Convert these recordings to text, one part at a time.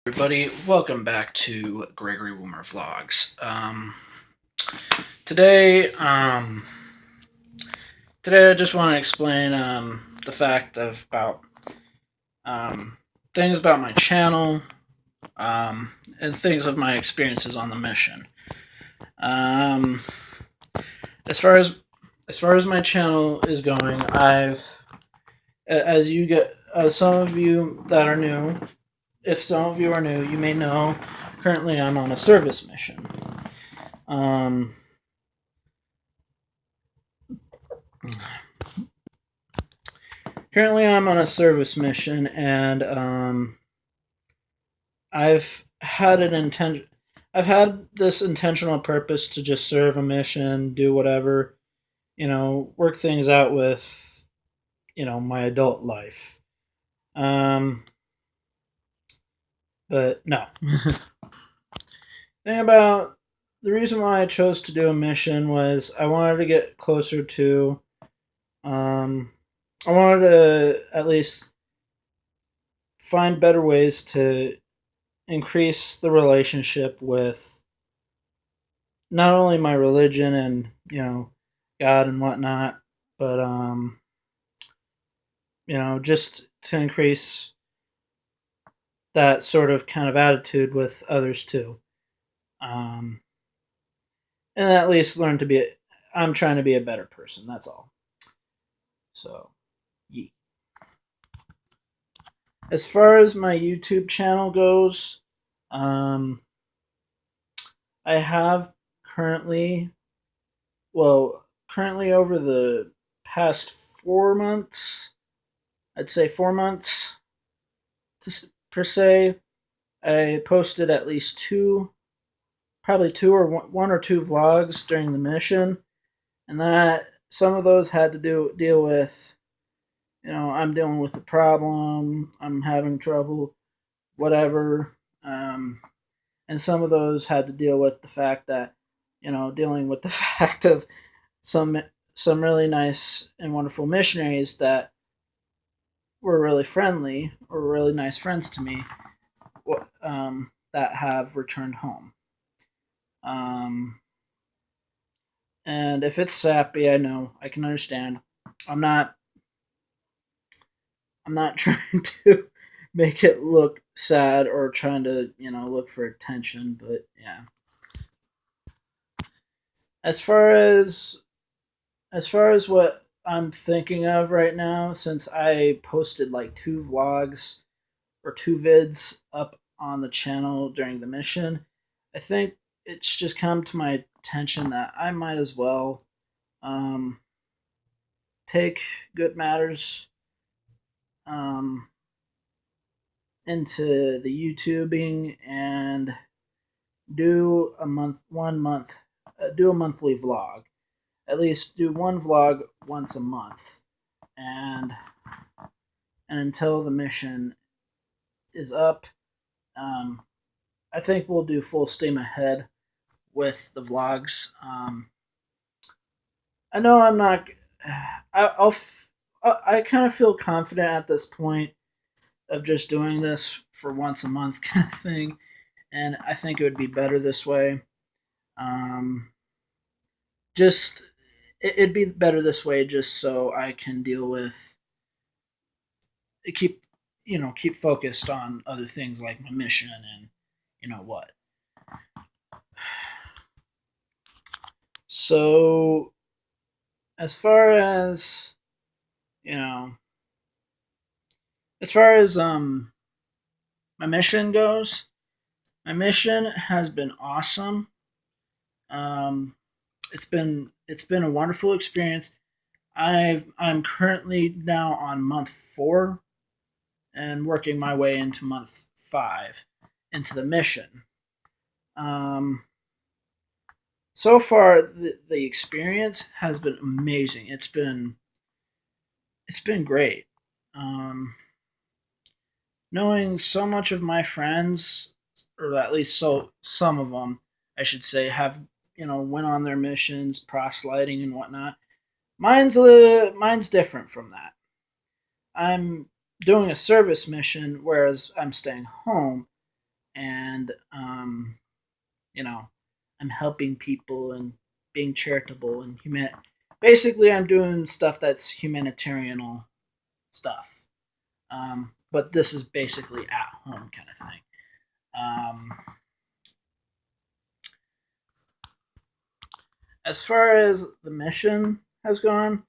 Everybody, welcome back to Gregory Woomer Vlogs. Today, today I just want to explain the fact of about things about my channel and things of my experiences on the mission. Um, as far as my channel is going, as some of you that are new, if some of you are new, you may know. Currently, I'm on a service mission. Um, Currently, I'm on a service mission, and I've had an intention. I've had this intentional purpose to just serve a mission, do whatever, work things out with, my adult life. Um, but no. Thing about the reason why I chose to do a mission was I wanted to get closer to. I wanted to at least find better ways to increase the relationship with not only my religion and God and whatnot, but just to increase that sort of kind of attitude with others too, um, and at least learn to be. I'm trying to be a better person. That's all. So, yeah. As far as my YouTube channel goes, um, I have currently currently over the past 4 months, I'd say 4 months per se, I posted at least probably two or one or two vlogs during the mission, and that some of those had to deal with, I'm dealing with a problem, I'm having trouble, whatever, and some of those had to deal with the fact that, dealing with the fact of some really nice and wonderful missionaries that were really friendly or really nice friends to me, that have returned home. And if it's sappy, I know, I can understand. I'm not trying to make it look sad or trying to look for attention, but yeah. As far as what I'm thinking of right now, since I posted like two vlogs or two vids up on the channel during the mission, I think it's just come to my attention that I might as well um, take good matters um, into the YouTubing and do do a monthly vlog. At least do one vlog once a month, and until the mission is up, I think we'll do full steam ahead with the vlogs. I know I'm not. I kind of feel confident at this point of just doing this for once a month kind of thing, and I think it would be better this way. Um, just it'd be better this way, just so I can deal with keep keep focused on other things like my mission and what. So as far as you know, as far as my mission goes, my mission has been awesome. Um, it's been a wonderful experience. I'm currently now on month 4 and working my way into month 5 into the mission. Um, so far, the experience has been amazing. It's been great. Um, Knowing so much of my friends, or at least some of them, I should say, have went on their missions, proselyting and whatnot. Mine's different from that. I'm doing a service mission, whereas I'm staying home. and I'm helping people and being charitable and basically I'm doing stuff that's humanitarian stuff. But this is basically at home kind of thing. As far as the mission has gone,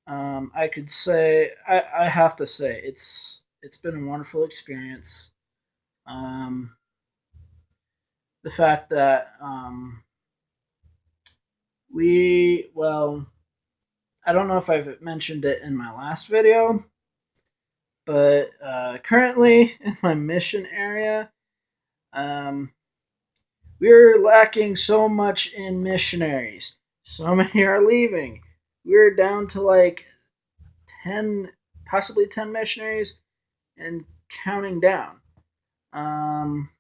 I could say I have to say it's been a wonderful experience. Um, the fact that I don't know if I've mentioned it in my last video, but currently in my mission area, um, we're lacking so much in missionaries. So many are leaving. We're down to like 10, possibly 10 missionaries and counting down. Um,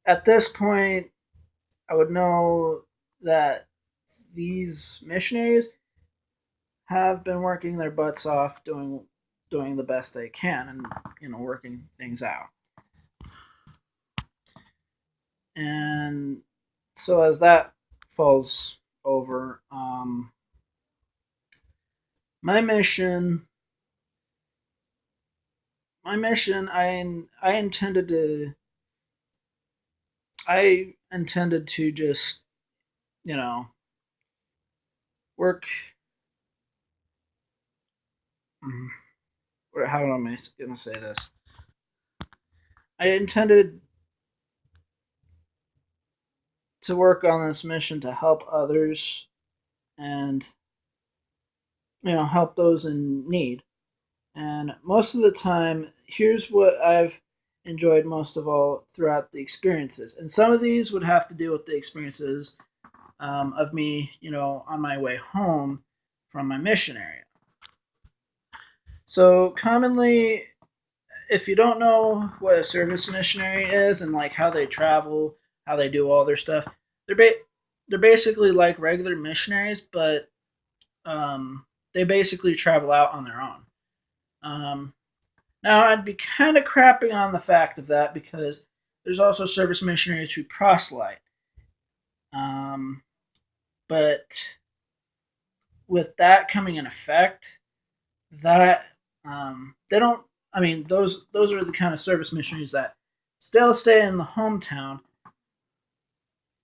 at this point, I would know that these missionaries have been working their butts off doing the best they can and working things out. And so as that falls over, my mission I intended to just you know work. How am I going to say this? I intended to work on this mission to help others and help those in need. And most of the time, here's what I've enjoyed most of all throughout the experiences. And some of these would have to do with the experiences of me, on my way home from my mission area. So commonly, if you don't know what a service missionary is and like how they travel, how they do all their stuff, they're basically like regular missionaries, but they basically travel out on their own. Now, I'd be kind of crapping on the fact of that because there's also service missionaries who proselyte. But with that coming in effect, that they don't. I mean, those are the kind of service missionaries that still stay in the hometown,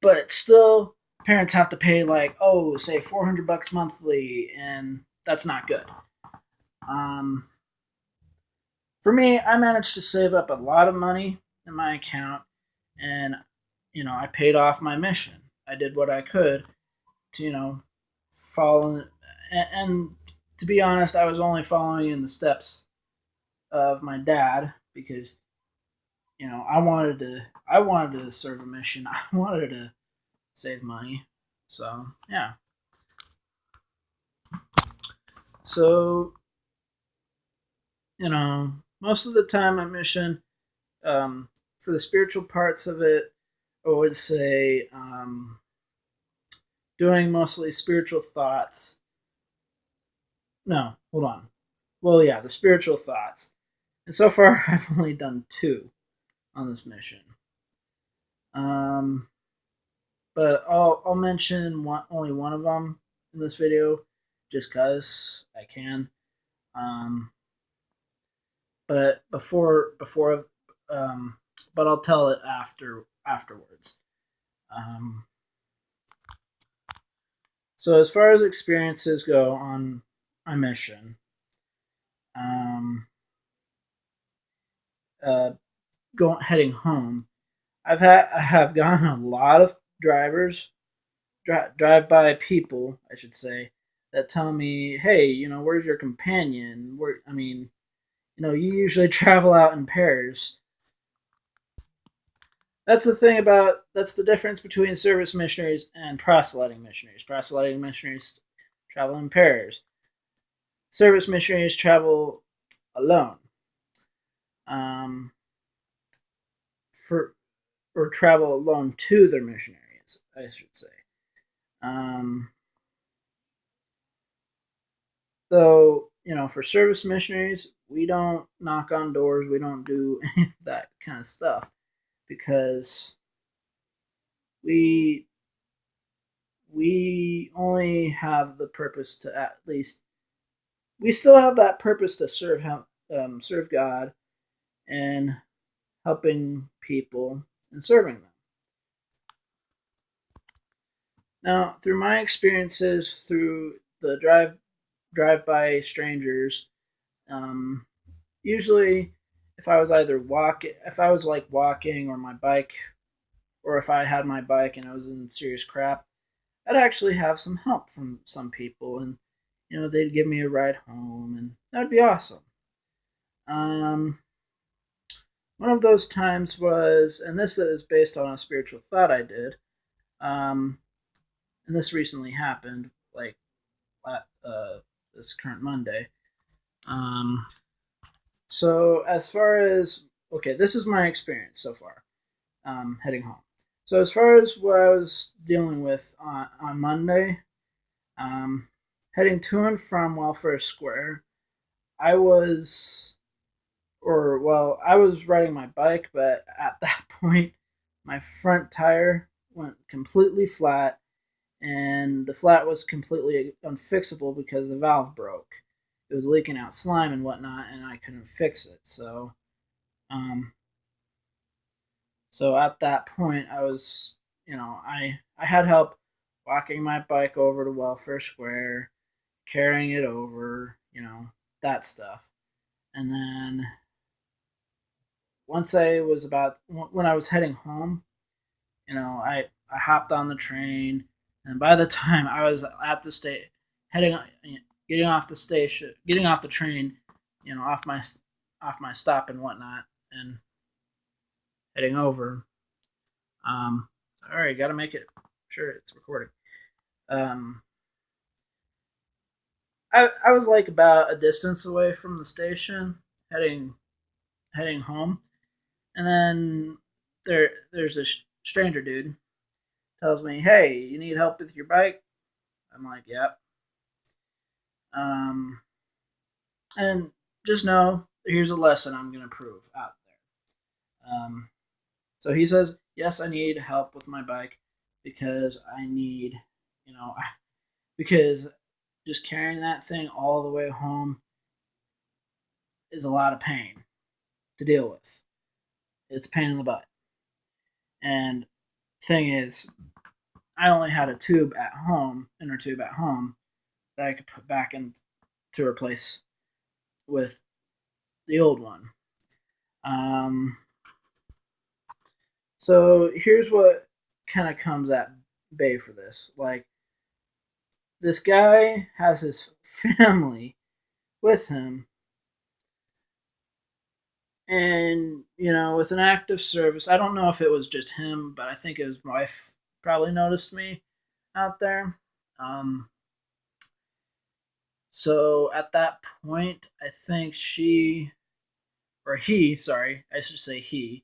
but still parents have to pay like say $400 monthly, and that's not good. For me, I managed to save up a lot of money in my account, and I paid off my mission. I did what I could to follow, and to be honest, I was only following in the steps of my dad because I wanted to serve a mission. I wanted to save money. So yeah. So most of the time my mission, for the spiritual parts of it, I would say doing mostly spiritual thoughts. No, hold on. Well, yeah, the spiritual thoughts. And so far, I've only done 2 on this mission. Um, but I'll mention only one of them in this video, just cause I can. But but I'll tell it afterwards. So as far as experiences go on my mission, heading home, I have gotten a lot of drive by people, I should say, that tell me, hey, where's your companion? You usually travel out in pairs. That's the difference between service missionaries and proselyting missionaries. Proselyting missionaries travel in pairs. Service missionaries travel alone. Or travel alone to their missionaries, I should say. Though, for service missionaries, we don't knock on doors. We don't do any of that kind of stuff because we we only have the purpose to, at least we still have that purpose to serve God and helping people and serving them. Now, through my experiences through the drive by strangers, um, usually if I was like walking or my bike, or if I had my bike and I was in serious crap, I'd actually have some help from some people, and they'd give me a ride home, and that'd be awesome. Um, One of those times was, and this is based on a spiritual thought I did, um, and this recently happened, like this current Monday. Um, so as far as okay, this is my experience so far, heading home. So as far as what I was dealing with on Monday, um, heading to and from Welfare Square, I was, I was riding my bike, but at that point, my front tire went completely flat, and the flat was completely unfixable because the valve broke. It was leaking out slime and whatnot, and I couldn't fix it. Um, so at that point, I was, I had help walking my bike over to Welfare Square, carrying it over, that stuff. And then when I was heading home, I hopped on the train, and by the time I was at the state, heading, getting off the train, off my stop and whatnot, and heading over. Um, all right, got to make it sure it's recording. Um, I was like about a distance away from the station, heading home, and then there's this stranger dude tells me, "Hey, you need help with your bike?" I'm like, "Yep." Um, and just know here's a lesson I'm gonna prove out there. So he says, "Yes, I need help with my bike because I need, you know, because just carrying that thing all the way home is a lot of pain to deal with. It's a pain in the butt." And thing is, I only had a inner tube at home that I could put back in to replace with the old one. Um, so here's what kind of comes at bay for this. Like, this guy has his family with him, and with an active service. I don't know if it was just him, but I think his wife probably noticed me out there. Um, so at that point, I think sorry, I should say he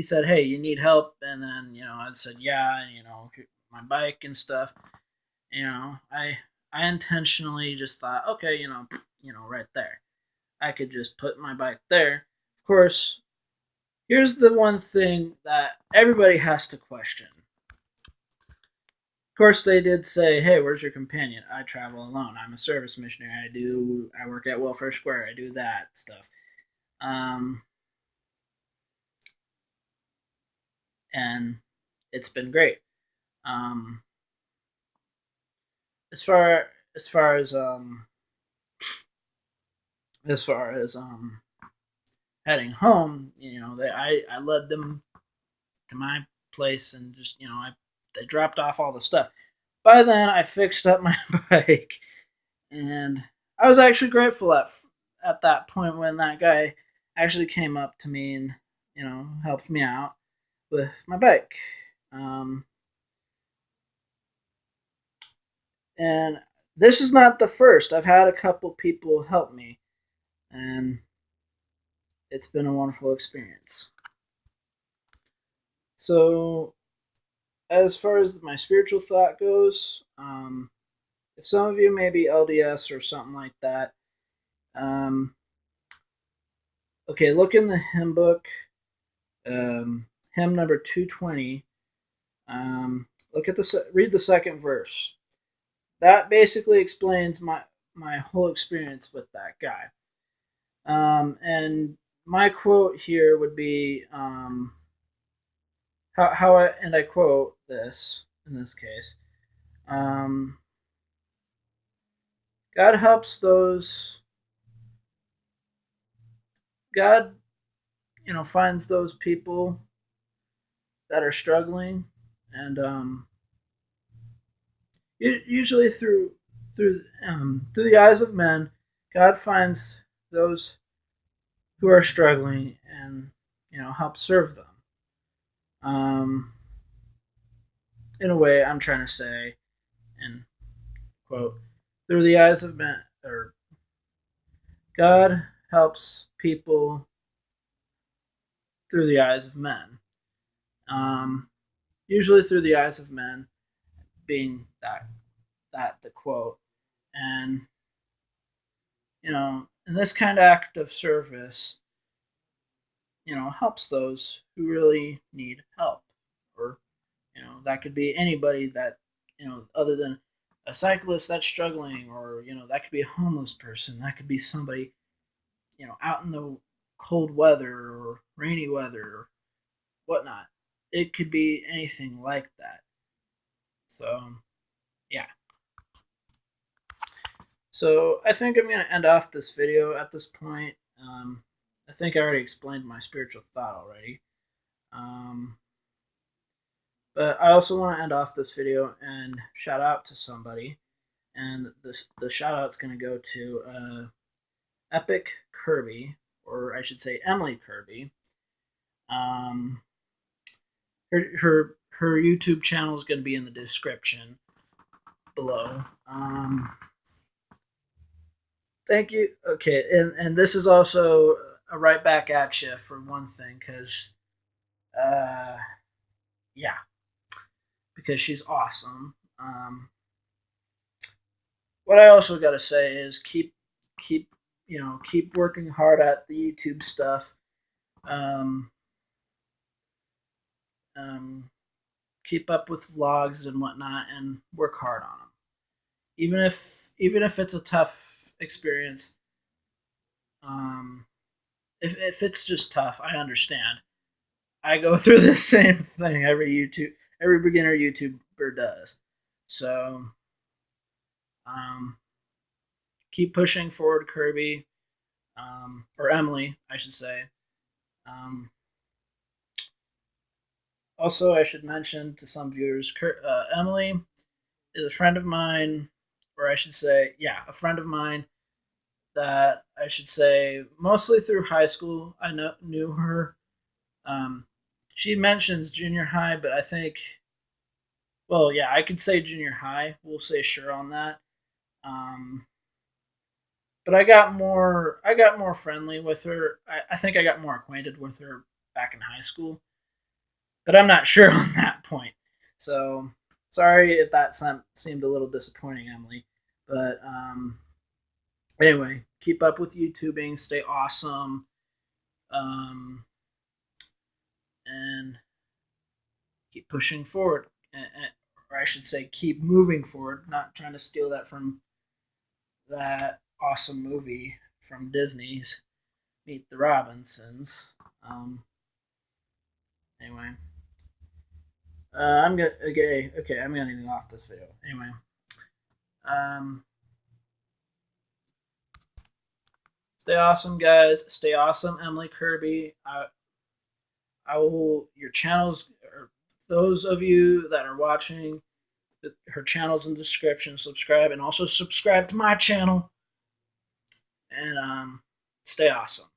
said, "Hey, you need help?" And then I said, "Yeah, my bike and stuff." I intentionally just thought, okay, right there, I could just put my bike there. Of course, here's the one thing that everybody has to question. Of course, they did say, "Hey, where's your companion?" I travel alone. I'm a service missionary. I work at Welfare Square. I do that stuff. Um, and it's been great. Um, as far as far as as far as heading home, I led them to my place, and just they dropped off all the stuff. By then, I fixed up my bike, and I was actually grateful at that point when that guy actually came up to me and helped me out with my bike. Um, and this is not the first. I've had a couple people help me, and it's been a wonderful experience. So, as far as my spiritual thought goes, if some of you may be LDS or something like that, okay, look in the hymn book, hymn number 220. Look at read the second verse. That basically explains my whole experience with that guy. And my quote here would be, how I, and I quote this in this case. Um, God helps those. God, finds those people that are struggling, and usually through the eyes of men, God finds those who are struggling and help serve them. In a way, I'm trying to say, and quote, through the eyes of men, or God helps people through the eyes of men. Um, Usually through the eyes of men, being that the quote, and in this kind of act of service, helps those who really need help, or that could be anybody that other than a cyclist that's struggling, or that could be a homeless person, that could be somebody out in the cold weather or rainy weather or whatnot. It could be anything like that. So yeah. So I think I'm gonna end off this video at this point. I think I already explained my spiritual thought already. Um, but I also want to end off this video and shout out to somebody, and the shout out's gonna go to Epic Kirby, or I should say Emily Kirby. Um, her YouTube channel is going to be in the description below. Thank you. Okay, and this is also a right back at you for one thing, because yeah, because she's awesome. What I also got to say is keep keep working hard at the YouTube stuff. Um, Keep up with vlogs and whatnot, and work hard on them. Even if it's a tough experience, if it's just tough, I understand. I go through the same thing every beginner YouTuber does. So keep pushing forward, Kirby, or Emily, I should say. Um, Also, I should mention to some viewers, Emily is a friend of mine, or I should say, yeah, a friend of mine that I should say mostly through high school. I knew her. She mentions junior high, but I think, well, yeah, I could say junior high. We'll say sure on that. Um, but I got more friendly with her. I think I got more acquainted with her back in high school, but I'm not sure on that point. So sorry if that seemed a little disappointing, Emily. But anyway, keep up with YouTubing, stay awesome, and keep pushing forward. Or I should say, keep moving forward. Not trying to steal that from that awesome movie from Disney's Meet the Robinsons. Anyway, I'm gonna okay. I'm gonna end off this video anyway. Um, Stay awesome, guys. Stay awesome, Emily Kirby. I will. Your channels, or those of you that are watching, her channel's in the description. Subscribe, and also subscribe to my channel. And stay awesome.